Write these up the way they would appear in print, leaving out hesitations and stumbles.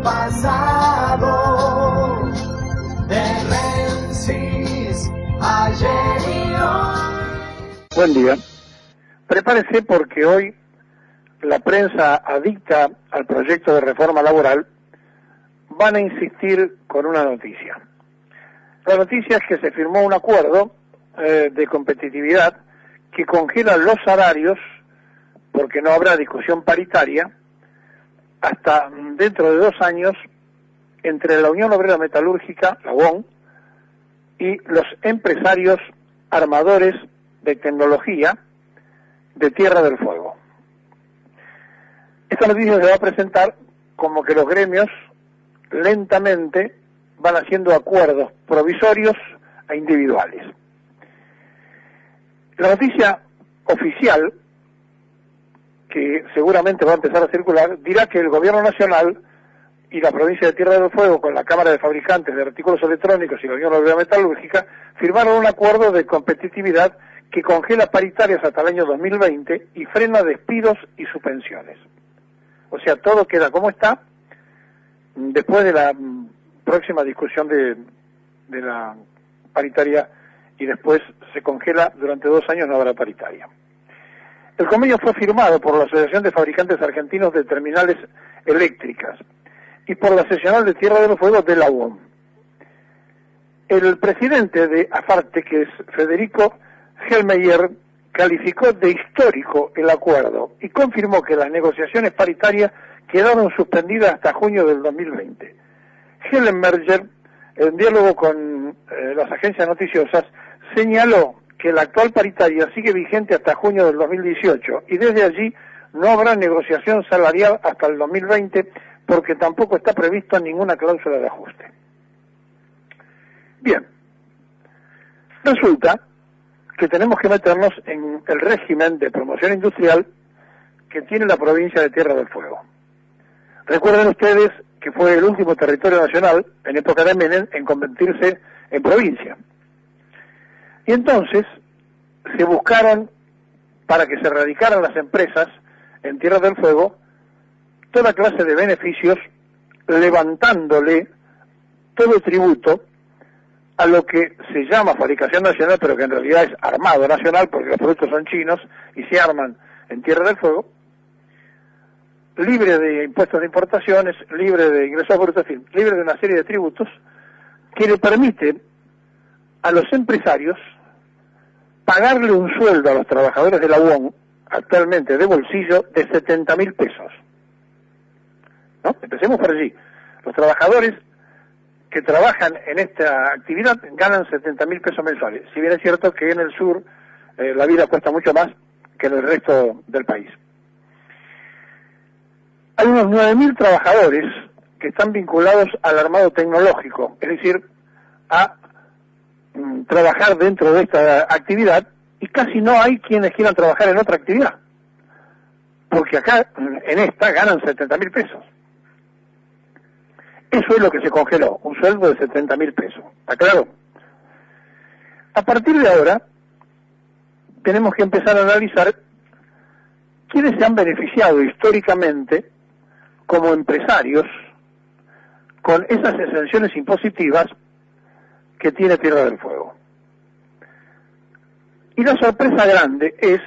pasado, Demensis, ayer y hoy. Buen día. Prepárese porque hoy la prensa adicta al proyecto de reforma laboral van a insistir con una noticia. La noticia es que se firmó un acuerdo de competitividad que congela los salarios, porque no habrá discusión paritaria, hasta dentro de 2 años entre la Unión Obrera Metalúrgica, la UOM, y los empresarios armadores de tecnología de Tierra del Fuego. Esta noticia se va a presentar como que los gremios lentamente van haciendo acuerdos provisorios e individuales. La noticia oficial, que seguramente va a empezar a circular, dirá que el Gobierno Nacional y la provincia de Tierra del Fuego, con la Cámara de Fabricantes de Artículos Electrónicos y la Unión Obrera Metalúrgica, firmaron un acuerdo de competitividad que congela paritarias hasta el año 2020 y frena despidos y suspensiones. O sea, todo queda como está después de la próxima discusión de la paritaria, y después se congela durante 2 años, no habrá paritaria. El convenio fue firmado por la Asociación de Fabricantes Argentinos de Terminales Eléctricas y por la seccional de Tierra del Fuego de la UOM. El presidente de AFARTE, que es Federico Hellmeyer, calificó de histórico el acuerdo y confirmó que las negociaciones paritarias quedaron suspendidas hasta junio del 2020. Hellmeyer, en diálogo con las agencias noticiosas, señaló que la actual paritaria sigue vigente hasta junio del 2018 y desde allí no habrá negociación salarial hasta el 2020 porque tampoco está prevista ninguna cláusula de ajuste. Bien, resulta que tenemos que meternos en el régimen de promoción industrial que tiene la provincia de Tierra del Fuego. Recuerden ustedes que fue el último territorio nacional en época de Menem en convertirse en provincia. Y entonces se buscaron, para que se radicaran las empresas en Tierra del Fuego, toda clase de beneficios, levantándole todo el tributo a lo que se llama fabricación nacional, pero que en realidad es armado nacional, porque los productos son chinos y se arman en Tierra del Fuego, libre de impuestos de importaciones, libre de ingresos brutos, en fin, libre de una serie de tributos que le permiten a los empresarios pagarle un sueldo a los trabajadores de la UOM, actualmente de bolsillo, de 70.000 pesos. ¿No? Empecemos por allí. Los trabajadores que trabajan en esta actividad ganan 70.000 pesos mensuales, si bien es cierto que en el sur la vida cuesta mucho más que en el resto del país. Hay unos 9.000 trabajadores que están vinculados al armado tecnológico, es decir, a trabajar dentro de esta actividad, y casi no hay quienes quieran trabajar en otra actividad, porque acá, en esta, ganan 70.000 pesos. Eso es lo que se congeló, un sueldo de 70.000 pesos. ¿Está claro? A partir de ahora, tenemos que empezar a analizar quiénes se han beneficiado históricamente como empresarios con esas exenciones impositivas que tiene Tierra del Fuego. Y la sorpresa grande es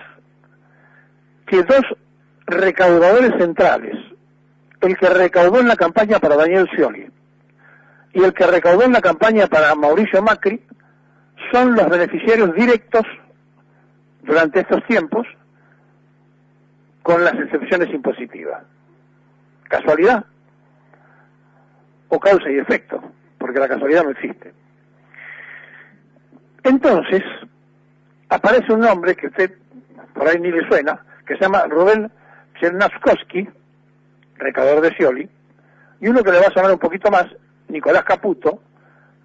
que 2 recaudadores centrales, el que recaudó en la campaña para Daniel Scioli y el que recaudó en la campaña para Mauricio Macri, son los beneficiarios directos durante estos tiempos con las excepciones impositivas. ¿Casualidad? ¿O causa y efecto? Porque la casualidad no existe. Entonces, aparece un nombre que usted por ahí ni le suena, que se llama Rubén Chernaskowski, recaudador de Scioli, y uno que le va a sonar un poquito más, Nicolás Caputo,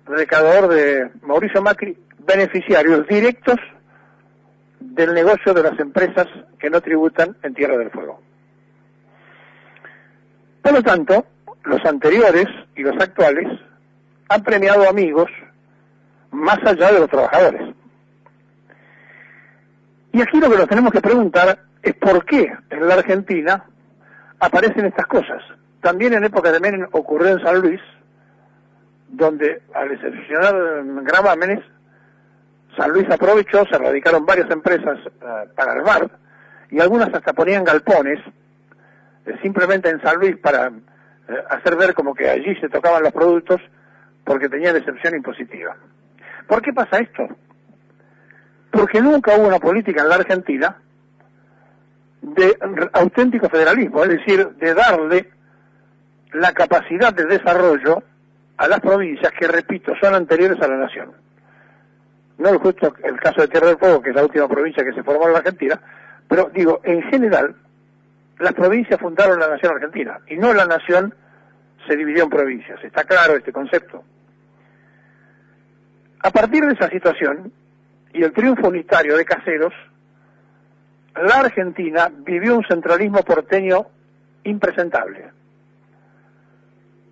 recaudador de Mauricio Macri, beneficiarios directos del negocio de las empresas que no tributan en Tierra del Fuego. Por lo tanto, los anteriores y los actuales han premiado amigos más allá de los trabajadores. Y aquí lo que nos tenemos que preguntar es por qué en la Argentina aparecen estas cosas. También en época de Menem ocurrió en San Luis, donde al excepcionar gravámenes, San Luis aprovechó, se radicaron varias empresas para armar, y algunas hasta ponían galpones, simplemente en San Luis para hacer ver como que allí se tocaban los productos, porque tenían excepción impositiva. ¿Por qué pasa esto? Porque nunca hubo una política en la Argentina de auténtico federalismo, es decir, de darle la capacidad de desarrollo a las provincias que, repito, son anteriores a la nación. No es justo el caso de Tierra del Fuego, que es la última provincia que se formó en la Argentina, pero digo, en general, las provincias fundaron la nación argentina, y no la nación se dividió en provincias. Está claro este concepto. A partir de esa situación, y el triunfo unitario de Caseros, la Argentina vivió un centralismo porteño impresentable,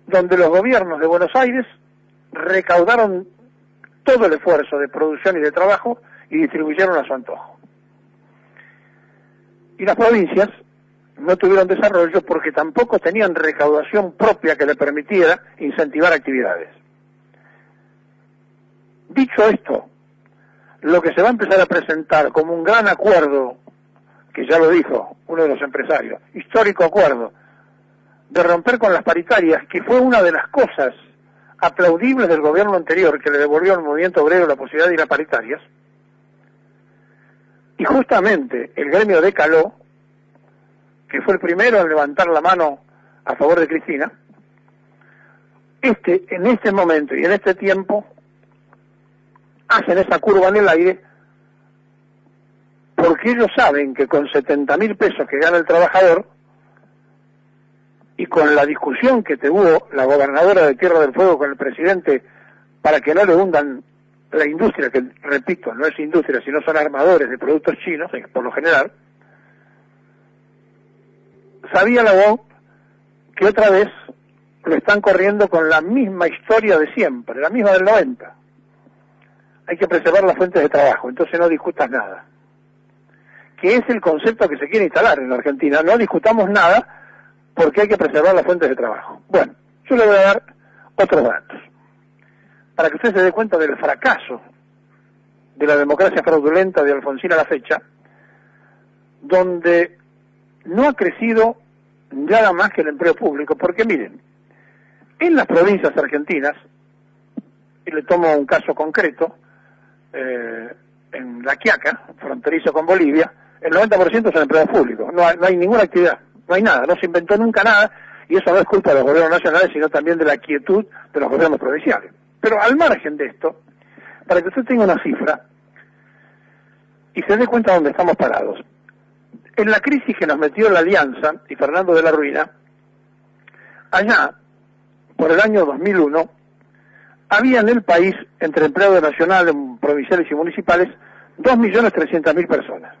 donde los gobiernos de Buenos Aires recaudaron todo el esfuerzo de producción y de trabajo y distribuyeron a su antojo. Y las provincias no tuvieron desarrollo porque tampoco tenían recaudación propia que le permitiera incentivar actividades. Dicho esto, lo que se va a empezar a presentar como un gran acuerdo, que ya lo dijo uno de los empresarios, histórico acuerdo, de romper con las paritarias, que fue una de las cosas aplaudibles del gobierno anterior, que le devolvió al movimiento obrero la posibilidad de ir a paritarias, y justamente el gremio de Caló, que fue el primero en levantar la mano a favor de Cristina, en este momento y en este tiempo, hacen esa curva en el aire, porque ellos saben que con 70.000 pesos que gana el trabajador, y con la discusión que tuvo la gobernadora de Tierra del Fuego con el presidente para que no le hundan la industria, que repito, no es industria, sino son armadores de productos chinos, por lo general, sabía la voz que otra vez lo están corriendo con la misma historia de siempre, la misma del 90. Hay que preservar las fuentes de trabajo, entonces no discutas nada. Que es el concepto que se quiere instalar en la Argentina, no discutamos nada porque hay que preservar las fuentes de trabajo. Bueno, yo le voy a dar otros datos, para que usted se dé cuenta del fracaso de la democracia fraudulenta de Alfonsín a la fecha, donde no ha crecido nada más que el empleo público, porque miren, en las provincias argentinas, y le tomo un caso concreto, en La Quiaca, fronterizo con Bolivia, el 90% son empleados públicos, no hay ninguna actividad, no hay nada, no se inventó nunca nada, y eso no es culpa de los gobiernos nacionales, sino también de la quietud de los gobiernos provinciales. Pero al margen de esto, para que usted tenga una cifra, y se dé cuenta de dónde estamos parados, en la crisis que nos metió la Alianza y Fernando de la Ruina, allá, por el año 2001, había en el país, entre empleados nacionales, provinciales y municipales, 2.300.000 personas.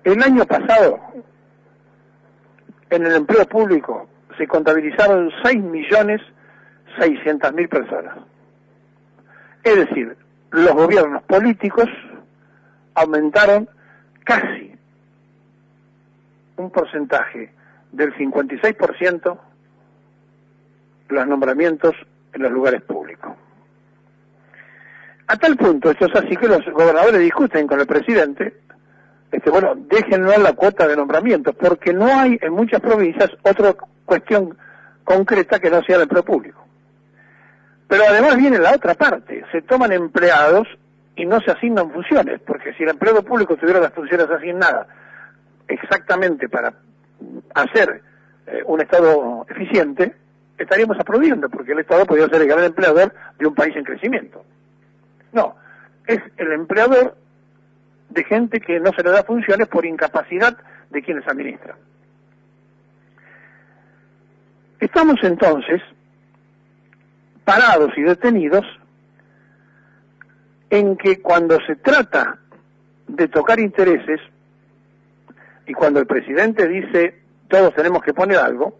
El año pasado, en el empleo público, se contabilizaron 6.600.000 personas. Es decir, los gobiernos políticos aumentaron casi un porcentaje del 56% los nombramientos en los lugares públicos. A tal punto, esto es así que los gobernadores discuten con el presidente, bueno, déjenlo la cuota de nombramientos, porque no hay en muchas provincias otra cuestión concreta que no sea el empleo público. Pero además viene la otra parte, se toman empleados y no se asignan funciones, porque si el empleo público tuviera las funciones asignadas exactamente para hacer un Estado eficiente, estaríamos aplaudiendo, porque el Estado podría ser el gran empleador de un país en crecimiento. No, es el empleador de gente que no se le da funciones por incapacidad de quienes administran. Estamos entonces parados y detenidos en que cuando se trata de tocar intereses y cuando el presidente dice todos tenemos que poner algo,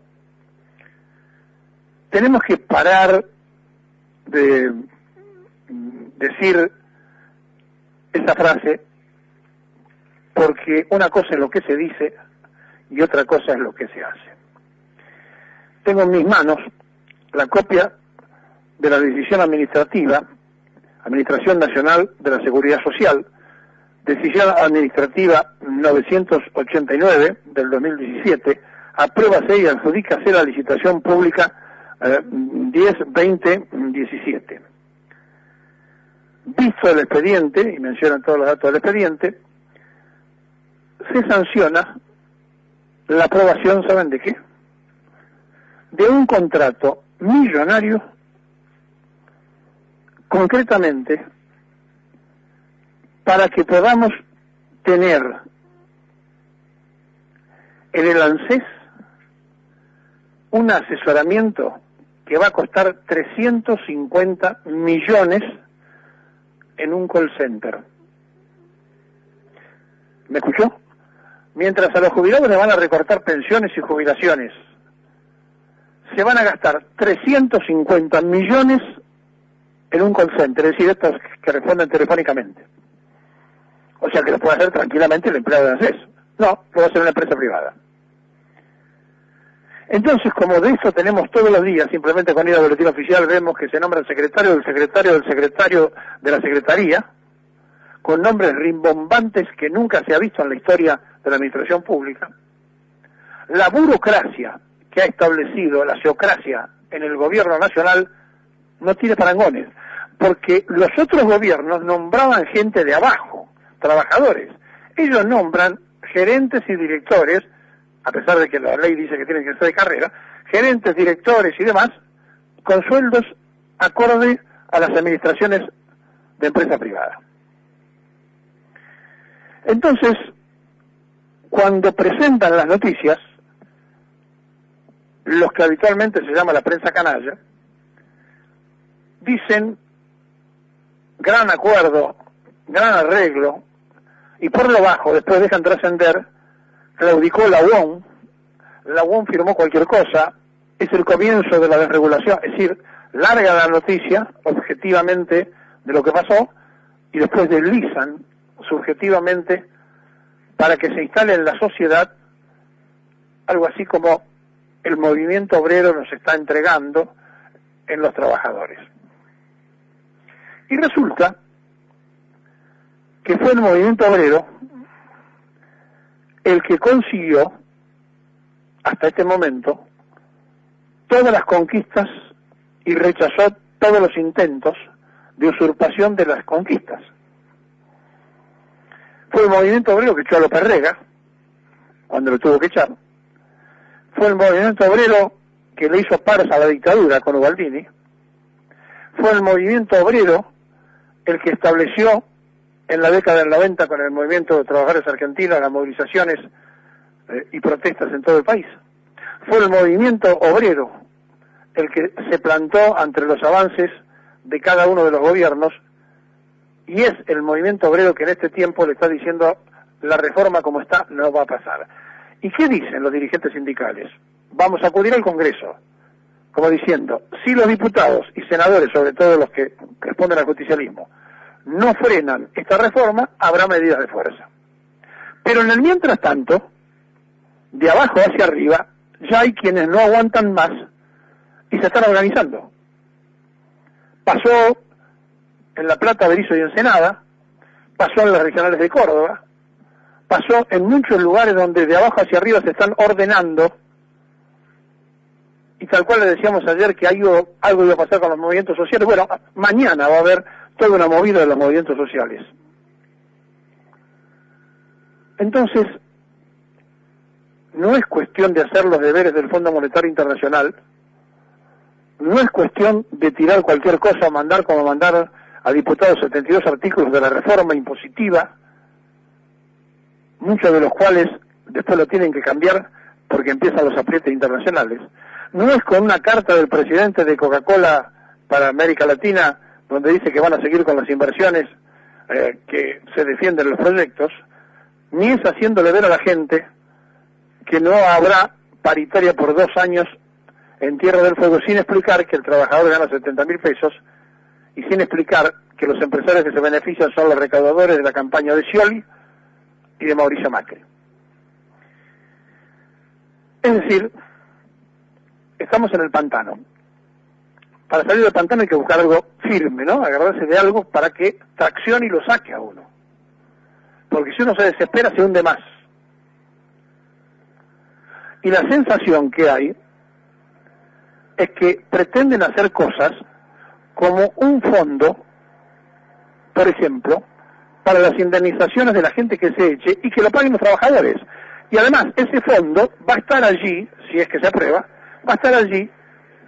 tenemos que parar de decir esa frase, porque una cosa es lo que se dice y otra cosa es lo que se hace. tengo en mis manos la copia de la decisión administrativa, Administración Nacional de la Seguridad Social, decisión administrativa 989 del 2017, apruébase y adjudícase la licitación pública 10-20-17. Visto el expediente, y mencionan todos los datos del expediente, se sanciona la aprobación, ¿saben de qué? De un contrato millonario, concretamente, para que podamos tener en el ANSES un asesoramiento que va a costar 350 millones en un call center. ¿Me escuchó? Mientras a los jubilados les van a recortar pensiones y jubilaciones, se van a gastar 350 millones en un call center, es decir, estos que responden telefónicamente. O sea que lo puede hacer tranquilamente el empleado de ANSES. No, lo va a hacer una empresa privada. Entonces, como de eso tenemos todos los días, simplemente con ir al boletín oficial vemos que se nombra el secretario del secretario del secretario de la secretaría, con nombres rimbombantes que nunca se ha visto en la historia de la administración pública. La burocracia que ha establecido la geocracia en el gobierno nacional no tiene parangones, porque los otros gobiernos nombraban gente de abajo, trabajadores. Ellos nombran gerentes y directores, a pesar de que la ley dice que tienen que ser de carrera, gerentes, directores y demás, con sueldos acorde a las administraciones de empresa privada. Entonces, cuando presentan las noticias, los que habitualmente se llama la prensa canalla, dicen gran acuerdo, gran arreglo, y por lo bajo después dejan trascender, claudicó la UOM firmó cualquier cosa, es el comienzo de la desregulación, es decir, larga la noticia objetivamente de lo que pasó y después deslizan subjetivamente para que se instale en la sociedad algo así como el movimiento obrero nos está entregando en los trabajadores. Y resulta que fue el movimiento obrero el que consiguió, hasta este momento, todas las conquistas y rechazó todos los intentos de usurpación de las conquistas. Fue el movimiento obrero que echó a López Rega, cuando lo tuvo que echar. Fue el movimiento obrero que le hizo pares a la dictadura con Ubaldini. Fue el movimiento obrero el que estableció en la década del 90 con el movimiento de trabajadores argentinos las movilizaciones y protestas en todo el país. Fue el movimiento obrero el que se plantó ante los avances de cada uno de los gobiernos y es el movimiento obrero que en este tiempo le está diciendo la reforma como está no va a pasar. ¿Y qué dicen los dirigentes sindicales? Vamos a acudir al Congreso, como diciendo, si los diputados y senadores, sobre todo los que responden al justicialismo, no frenan esta reforma, habrá medidas de fuerza. Pero en el mientras tanto, de abajo hacia arriba, ya hay quienes no aguantan más y se están organizando. Pasó en La Plata, Berisso y Ensenada, pasó en las regionales de Córdoba, pasó en muchos lugares donde de abajo hacia arriba se están ordenando, y tal cual le decíamos ayer que algo iba a pasar con los movimientos sociales. Bueno, mañana va a haber toda una movida de los movimientos sociales. Entonces, no es cuestión de hacer los deberes del Fondo Monetario Internacional, no es cuestión de tirar cualquier cosa, mandar a diputados 72 artículos de la reforma impositiva, muchos de los cuales después lo tienen que cambiar porque empiezan los aprietes internacionales. No es con una carta del presidente de Coca-Cola para América Latina, donde dice que van a seguir con las inversiones, que se defienden los proyectos, ni es haciéndole ver a la gente que no habrá paritaria por 2 años en Tierra del Fuego, sin explicar que el trabajador gana 70.000 pesos y sin explicar que los empresarios que se benefician son los recaudadores de la campaña de Scioli y de Mauricio Macri. Es decir, estamos en el pantano. Para salir del pantano hay que buscar algo firme, ¿no? Agarrarse de algo para que traccione y lo saque a uno. Porque si uno se desespera, se hunde más. Y la sensación que hay es que pretenden hacer cosas como un fondo, por ejemplo, para las indemnizaciones de la gente que se eche y que lo paguen los trabajadores. Y además, ese fondo va a estar allí, si es que se aprueba, va a estar allí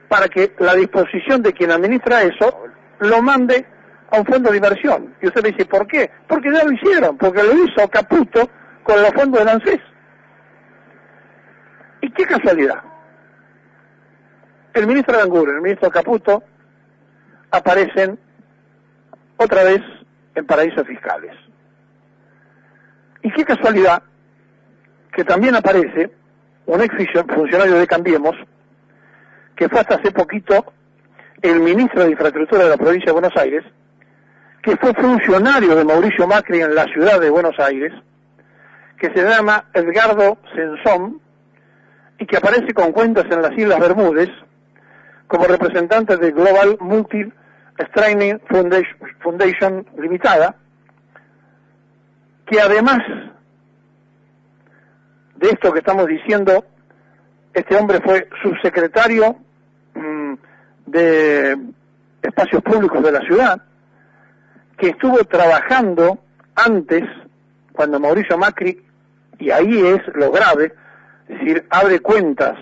para que la disposición de quien administra eso lo mande a un fondo de inversión. Y usted me dice, ¿por qué? Porque ya lo hicieron, porque lo hizo Caputo con los fondos del ANSES. Y qué casualidad. El ministro de Angulo y el ministro Caputo aparecen otra vez en paraísos fiscales. Y qué casualidad que también aparece un ex funcionario de Cambiemos, que fue hasta hace poquito el ministro de Infraestructura de la provincia de Buenos Aires, que fue funcionario de Mauricio Macri en la ciudad de Buenos Aires, que se llama Edgardo Sensón, y que aparece con cuentas en las Islas Bermúdez como representante de Global Multi Straining Foundation Limitada, que además de esto que estamos diciendo, este hombre fue subsecretario de Espacios Públicos de la ciudad, que estuvo trabajando antes, cuando Mauricio Macri, y ahí es lo grave, es decir, abre cuentas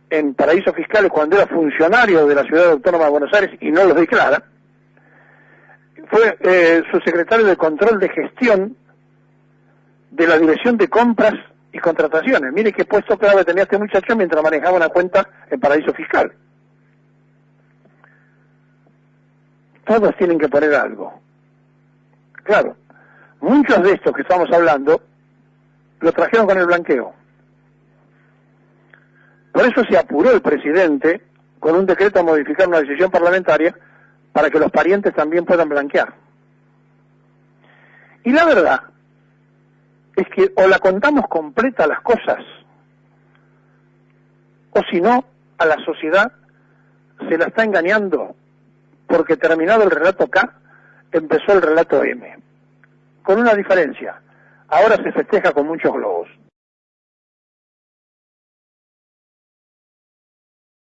en paraísos fiscales cuando era funcionario de la Ciudad Autónoma de Buenos Aires y no los declara. Fue subsecretario de Control de Gestión de la Dirección de Compras y Contrataciones. Mire qué puesto clave tenía este muchacho mientras manejaba una cuenta en paraíso fiscal. Todos tienen que poner algo. Claro, muchos de estos que estamos hablando lo trajeron con el blanqueo. Por eso se apuró el presidente con un decreto a modificar una decisión parlamentaria para que los parientes también puedan blanquear. Y la verdad es que o la contamos completa las cosas, o si no, a la sociedad se la está engañando, porque terminado el relato K, empezó el relato M. Con una diferencia, ahora se festeja con muchos globos.